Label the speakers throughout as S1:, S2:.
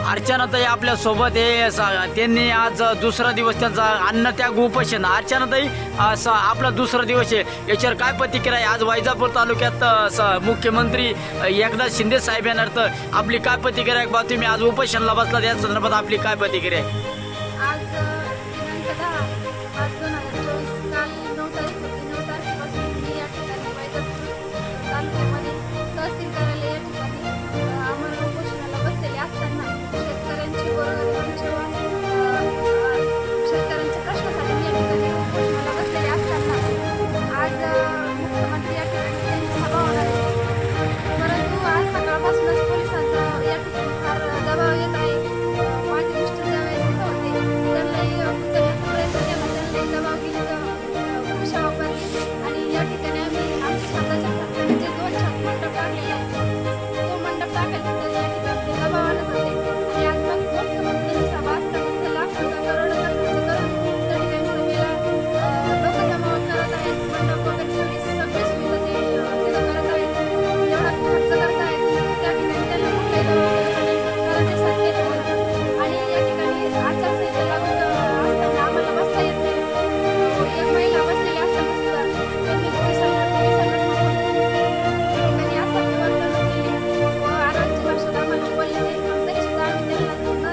S1: अर्चनाताई आपल्या सोबत आहे। त्यांनी आज दुसरा दिवस त्यांचा अन्नत्याग उपोषण। अर्चनाताई आपला दुसरा दिवस आहे, याच्यावर काय प्रतिक्रिया आहे? आज वैजापूर तालुक्यात मुख्यमंत्री एकनाथ शिंदे साहेब येणार, तर आपली काय प्रतिक्रिया आहे? बा तुम्ही आज उपोषणाला बसला, या संदर्भात आपली काय प्रतिक्रिया आहे?
S2: आज दिनांक 10/5/2024 काल 9 तारीख होती। 9 तारखेपासून मी या ठिकाणी वैजापूर तालुक्यामध्ये तहसील कार्यालय या ठिकाणी आम्हाला उपोषणाला बसलेले असताना शेतकऱ्यांची शेतकऱ्यांच्या प्रश्नासाठी मी या ठिकाणी उपोषणाला बसलेले असताना आज मुख्यमंत्री या ठिकाणी त्यांची सभा होणार आहे, परंतु आज सकाळपासूनच पोलिसांचा या ठिकाणी फार दबाव येत आहे। माझे मिस्टर ज्यावेळेस इथं होते त्यांनाही उचलण्याचा प्रयत्न केला, त्यांनाही दबाव केली, भाषा वापरली आणि या ठिकाणी आम्ही आमच्या स्वतःच्या खर्चाने जे 2 छत मंडप टाकलेले आहेत तो मंडप टाकायचा या ठिकाणी दबाव आणत होते। आणि आज मग मुख्यमंत्र्यांची सभा असताना ते लाखोचा करोडोचा खर्च करून त्या ठिकाणी सभेला लोक जमा करत आहेत, मंडप वगैरे सगळी सुविधा ते तिथं करत आहेत, एवढा खर्च करत आहेत, त्या ठिकाणी त्यांना कुठलाही दबाव करण्यासाठी आणि या ठिकाणी आचारसंहिता लागू असताना आम्हाला बसता येत नाही। एक महिला बसलेली असताना सुद्धा त्यांनी पोलिसांना ठिकाणी असताना वर्तणूक केली व आरवाची भाषेत आम्हाला बोलले नाही, तरी सुद्धा आम्ही त्यांना त्यांच्या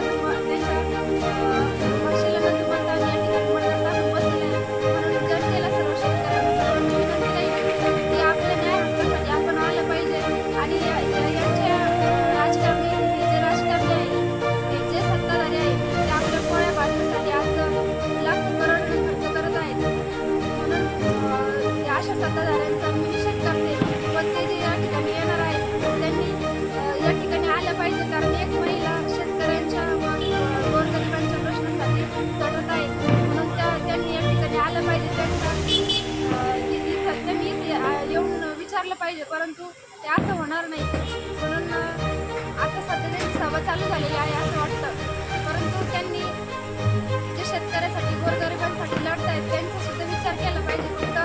S2: भाषेला न जुमानता आम्ही या ठिकाणी मंडप टाकून बसले। म्हणून जनतेला सर्व शेतकऱ्यांना सर्वांची विनंती आहे की आपल्या न्याय हक्कासाठी आपण आलं पाहिजे आणि यांच्या राजकारणी जे राजकारणी आहे, जे सत्ताधारी आहे, ते आपल्या पोळ्या भाजण्यासाठी आज लाखो करोड खर्च करत आहेत। म्हणून अशा सत्ताधाऱ्यांचा मी निषेध करते व ते जे या ठिकाणी येणार आहेत त्यांनी या ठिकाणी आलं पाहिजे, कारण एक महिला शेतकऱ्यांच्या गोरगरिबांच्या प्रश्नासाठी लढत आहे, म्हणून त्यांनी या ठिकाणी आलं पाहिजे, त्यांनी येऊन विचारलं पाहिजे, परंतु ते असं होणार नाही। म्हणून आता सध्या त्यांची सभा चालू झालेली आहे असं वाटतं, परंतु त्यांनी जे शेतकऱ्यासाठी गोरगरिबांसाठी लढत आहेत त्यांचा सुद्धा विचार केला पाहिजे। फक्त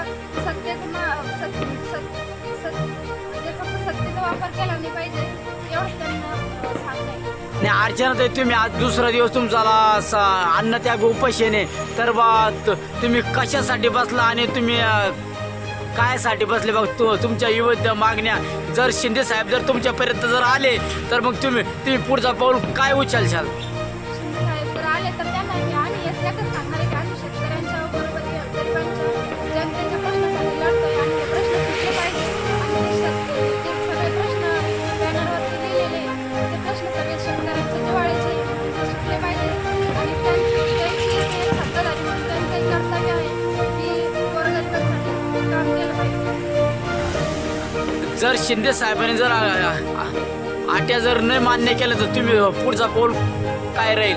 S2: फक्त सत्तेचा वापर केला नाही पाहिजे, एवढंच त्यांना सांगणं आहे।
S1: अर्चनाताई तुम्ही आज दुसरा दिवस तुमचा अन्नत्याग उपोषण आहे, तर बा तुम्ही कशासाठी बसला आणि तुम्ही कायसाठी बसले? बघ तुमच्या विविध मागण्या जर शिंदे साहेब जर तुमच्यापर्यंत जर आले तर मग तुम्ही पुढचा पाऊल काय उचलशाल?
S2: शिंदे साहेब जर आले तर त्यांना आम्ही एकच सांगणार आहे की आम्ही शेतकऱ्यांच्या गोरगरिबांच्या जनतेच्या प्रश्नासाठी लढतोय आणि ते प्रश्न सुटले पाहिजे आणि जे सगळे प्रश्न बॅनरवरती लिहिलेले ते प्रश्न सगळे शेतकऱ्यांच्या जिव्हाळ्याचे सुटले पाहिजे आणि त्यांची सत्ताधारी म्हणून त्यांचंही कर्तव्य आहे की गोरगरिबांसाठी काम केलं पाहिजे।
S1: जर शिंदे साहेबांनी जर आट्या जर नाही मान्य केलं तर तुम्ही पुढचा पाऊल काय राहील?